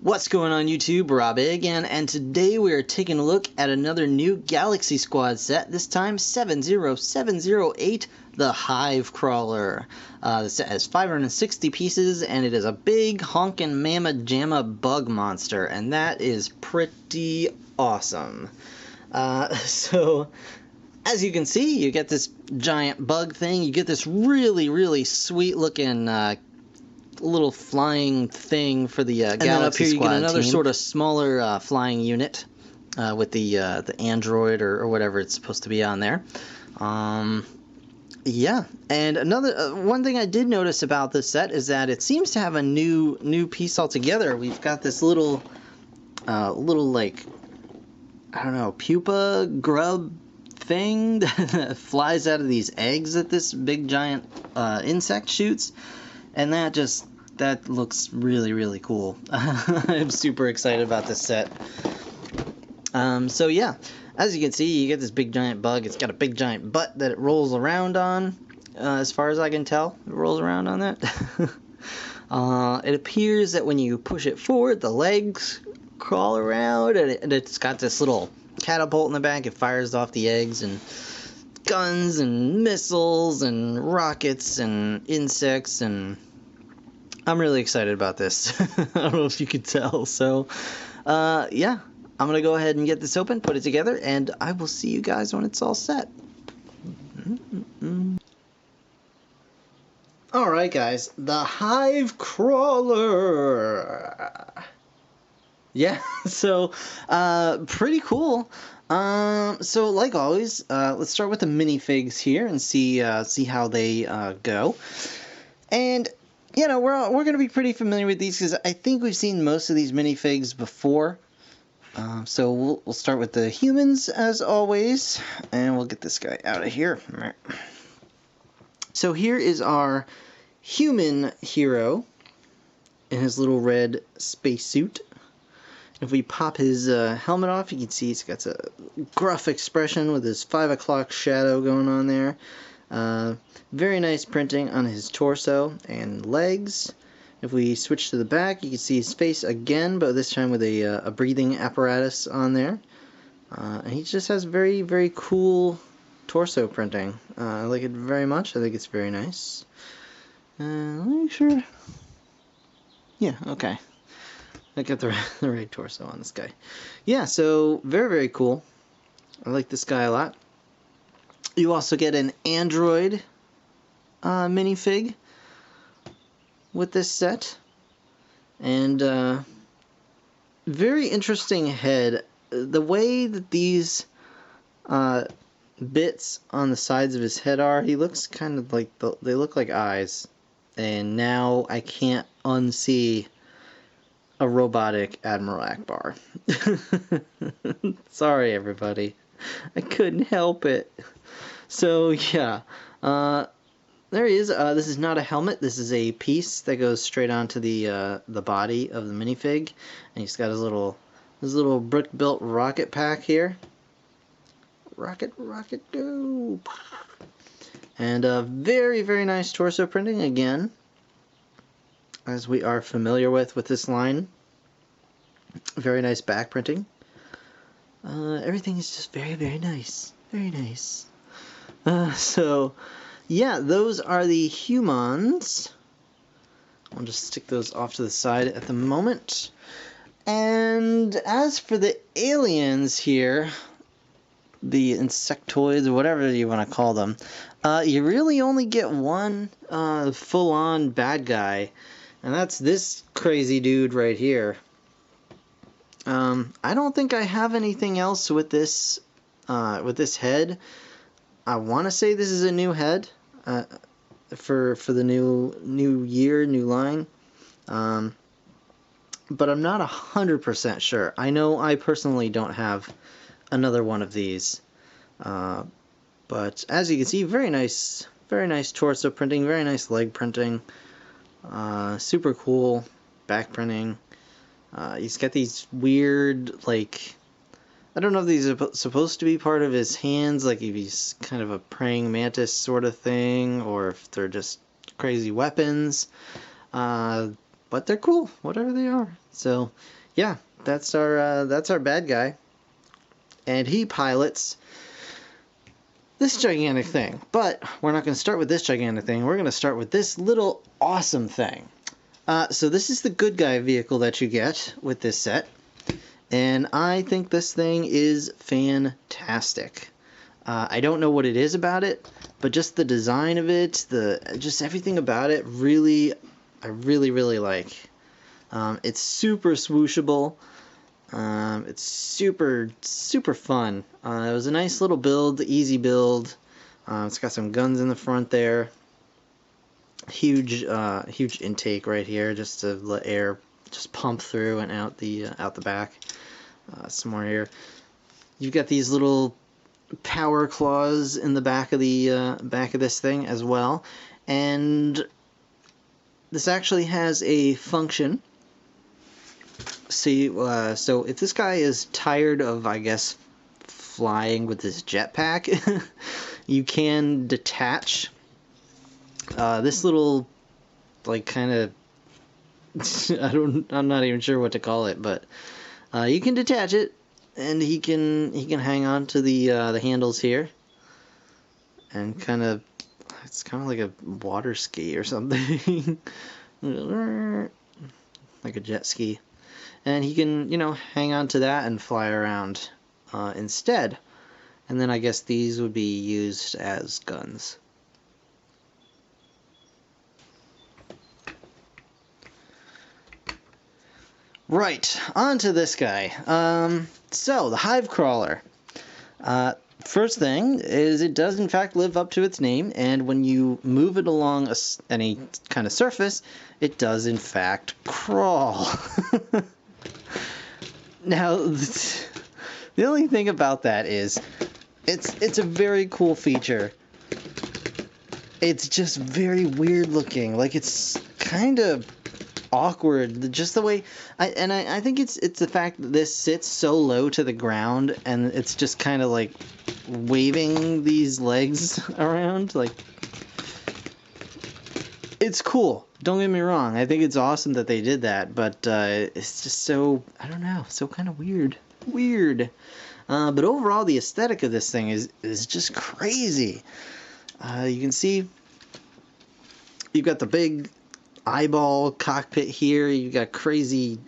What's going on YouTube? Rob again, and today we are taking a look at another new Galaxy Squad set, this time 70708, the Hive Crawler. The set has 560 pieces, and it is a big honkin' mamma jamma bug monster, and that is pretty awesome. So, as you can see, you get this giant bug thing, you get this really sweet looking little flying thing for the Galaxy Squad. And then up here you get another sort of smaller flying unit with the android or whatever it's supposed to be on there. Yeah, and another one thing I did notice about this set is that it seems to have a new piece altogether. We've got this little like, I don't know, pupa grub thing that flies out of these eggs that this big giant insect shoots. And that looks really cool. I'm super excited about this set. So yeah, as you can see, you get this big giant bug. It's got a big giant butt that it rolls around on. As far as I can tell, it rolls around on that. It appears that when you push it forward, the legs crawl around, and it's got this little catapult in the back. It fires off the eggs and guns and missiles and rockets and insects, and I'm really excited about this. I don't know if you could tell. So yeah, I'm gonna go ahead and get this open, put it together, and I will see you guys when it's all set. Alright guys, the Hive Crawler. Yeah, so pretty cool. So like always, let's start with the minifigs here and see how they go. And you know, we're going to be pretty familiar with these because I think we've seen most of these minifigs before. So we'll start with the humans as always, and we'll get this guy out of here. So here is our human hero in his little red spacesuit. If we pop his helmet off, you can see he's got a gruff expression with his 5 o'clock shadow going on there. Very nice printing on his torso and legs. If we switch to the back, you can see his face again, but this time with a breathing apparatus on there. And he just has very cool torso printing. I like it very much. I think it's very nice. Let me make sure. Yeah, okay. I got the right torso on this guy. Yeah, so very cool. I like this guy a lot. You also get an android minifig with this set, and very interesting head. The way that these bits on the sides of his head are, he looks kind of like they look like eyes, and now I can't unsee a robotic Admiral Akbar. Sorry everybody, I couldn't help it. So yeah, there he is. This is not a helmet. This is a piece that goes straight onto the body of the minifig, and he's got his little brick-built rocket pack here. Rocket, go! And very nice torso printing again, as we are familiar with this line. Very nice back printing. Everything is just very nice. Very nice. So, yeah, those are the humans. I'll just stick those off to the side at the moment. And as for the aliens here, the insectoids, or whatever you want to call them, you really only get one full-on bad guy, and that's this crazy dude right here. I don't think I have anything else with this head. I want to say this is a new head for the new year, new line, but I'm not 100% sure. I know I personally don't have another one of these, but as you can see, very nice very nice torso printing, very nice leg printing. Super cool back printing. He's got these weird, like, I don't know if these are supposed to be part of his hands, like if he's kind of a praying mantis sort of thing, or if they're just crazy weapons. But they're cool, whatever they are. So, yeah, that's our bad guy, and he pilots this gigantic thing. But we're not going to start with this gigantic thing. We're going to start with this little awesome thing. So this is the good guy vehicle that you get with this set, and I think this thing is fantastic. I don't know what it is about it, but just the design of it, just everything about it, I really like. It's super swooshable. It's super fun. It was a nice little build, easy build. It's got some guns in the front there. Huge intake right here, just to let air just pump through and out the back. Some more here. You've got these little power claws in the back of this thing as well, and this actually has a function. See, so if this guy is tired of, I guess, flying with this jetpack, you can detach this little, like, kind of, I'm not even sure what to call it, but you can detach it, and he can hang on to the handles here, and it's kind of like a water ski or something, like a jet ski, and he can, hang on to that and fly around instead, and then I guess these would be used as guns. Right, on to this guy. So, the Hive Crawler. First thing is it does in fact live up to its name, and when you move it along any kind of surface, it does in fact crawl. Now, the only thing about that is it's a very cool feature. It's just very weird looking. Like, it's kind of awkward, just the way I think it's the fact that this sits so low to the ground, and it's just kind of like waving these legs around. Like, it's cool, don't get me wrong, I think it's awesome that they did that, but it's just so, I don't know, so kind of weird. But overall, the aesthetic of this thing is just crazy. You can see you've got the big eyeball cockpit here. You got crazy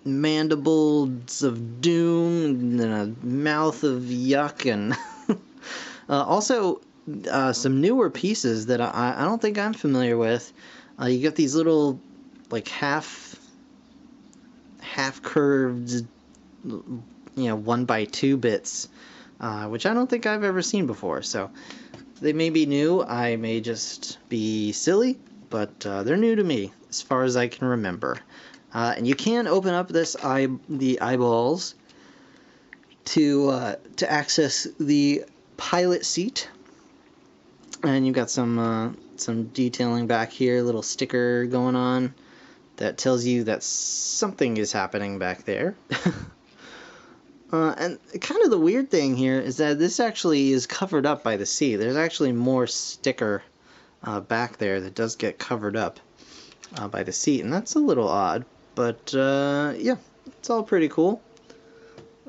mandibles of doom and a mouth of yuck, and also some newer pieces that I don't think I'm familiar with. You got these little, like, half curved, 1x2 bits, which I don't think I've ever seen before. So they may be new. I may just be silly, but they're new to me as far as I can remember. And you can open up the eyeballs to access the pilot seat, and you've got some detailing back here, a little sticker going on that tells you that something is happening back there. And kind of the weird thing here is that this actually is covered up by the seat. There's actually more sticker back there that does get covered up by the seat, and that's a little odd, but yeah, it's all pretty cool.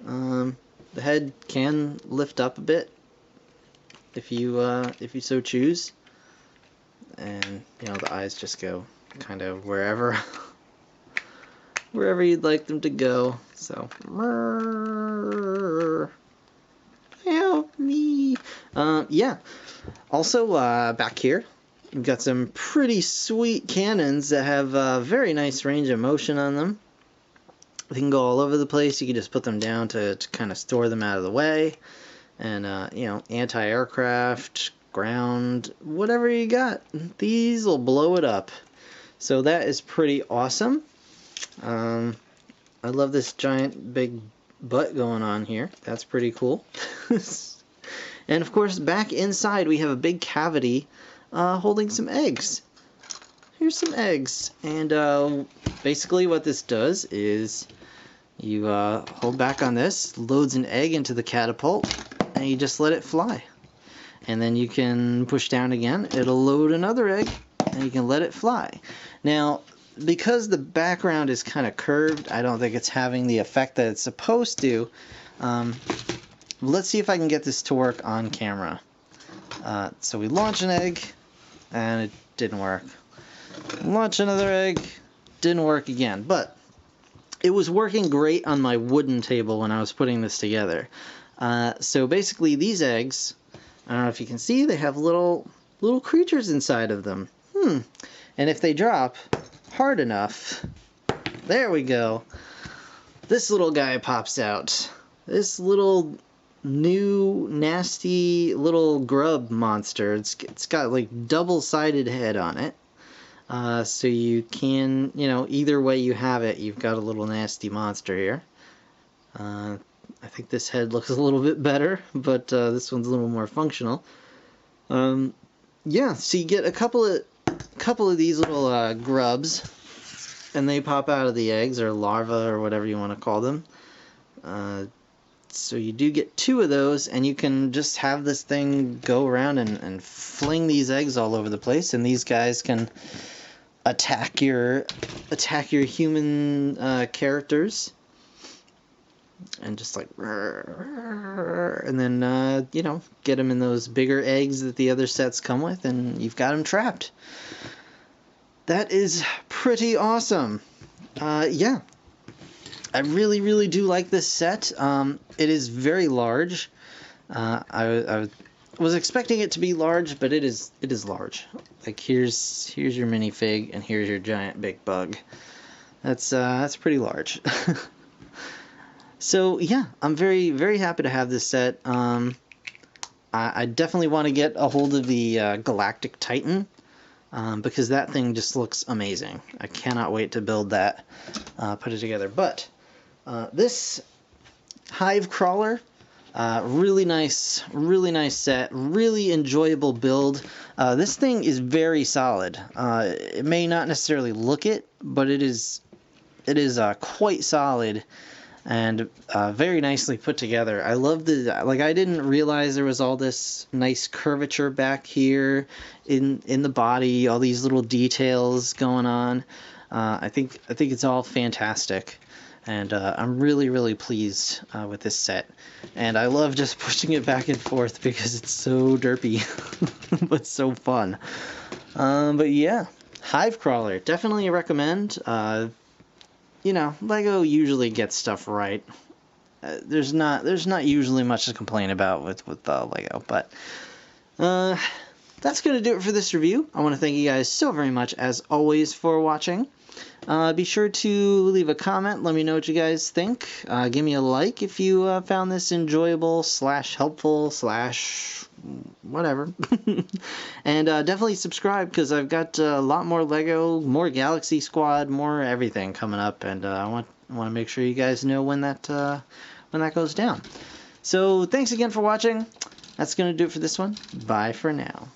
The head can lift up a bit if you so choose, and the eyes just go kind of wherever you'd like them to go. So, help me. Yeah. Also, back here, we've got some pretty sweet cannons that have a very nice range of motion on them. They can go all over the place. You can just put them down to kind of store them out of the way. And, anti-aircraft, ground, whatever you got, these will blow it up. So that is pretty awesome. I love this giant big butt going on here. That's pretty cool. And of course, back inside we have a big cavity holding some eggs. Here's some eggs. And basically what this does is you hold back on this, loads an egg into the catapult, and you just let it fly. And then you can push down again, it'll load another egg, and you can let it fly. Now, because the background is kind of curved, I don't think it's having the effect that it's supposed to. Let's see if I can get this to work on camera. So we launch an egg, and it didn't work. Launch another egg, didn't work again. But it was working great on my wooden table when I was putting this together. So basically these eggs, I don't know if you can see, they have little creatures inside of them. And if they drop hard enough, there we go, this little guy pops out. This little new nasty little grub monster. It's got like double-sided head on it. So you can, either way you have it, you've got a little nasty monster here. I think this head looks a little bit better, but this one's a little more functional. Yeah, so you get a couple of these little grubs, and they pop out of the eggs, or larvae, or whatever you want to call them. So you do get 2 of those, and you can just have this thing go around and fling these eggs all over the place, and these guys can attack your human characters, and just like, and then get them in those bigger eggs that the other sets come with, and you've got them trapped. That is pretty awesome. Yeah, I really do like this set. It is very large. I was expecting it to be large, but it is large. Like here's your minifig, and here's your giant big bug. That's pretty large. So yeah, I'm very happy to have this set. I definitely want to get a hold of the Galactic Titan, because that thing just looks amazing. I cannot wait to build that, put it together. But this Hive crawler, really nice set, really enjoyable build. This thing is very solid. It may not necessarily look it, but it is quite solid. And very nicely put together. I love I didn't realize there was all this nice curvature back here in the body, all these little details going on. I think it's all fantastic, and I'm really pleased with this set. And I love just pushing it back and forth because it's so derpy, but so fun. But yeah, Hive crawler, definitely recommend. Lego usually gets stuff right. There's not usually much to complain about with Lego, but that's gonna do it for this review. I want to thank you guys so very much, as always, for watching. Be sure to leave a comment. Let me know what you guys think. Give me a like if you found this enjoyable / helpful / whatever. And definitely subscribe, because I've got a lot more Lego, more Galaxy Squad, more everything coming up, and I want to make sure you guys know when that goes down. So thanks again for watching. That's going to do it for this one. Bye for now.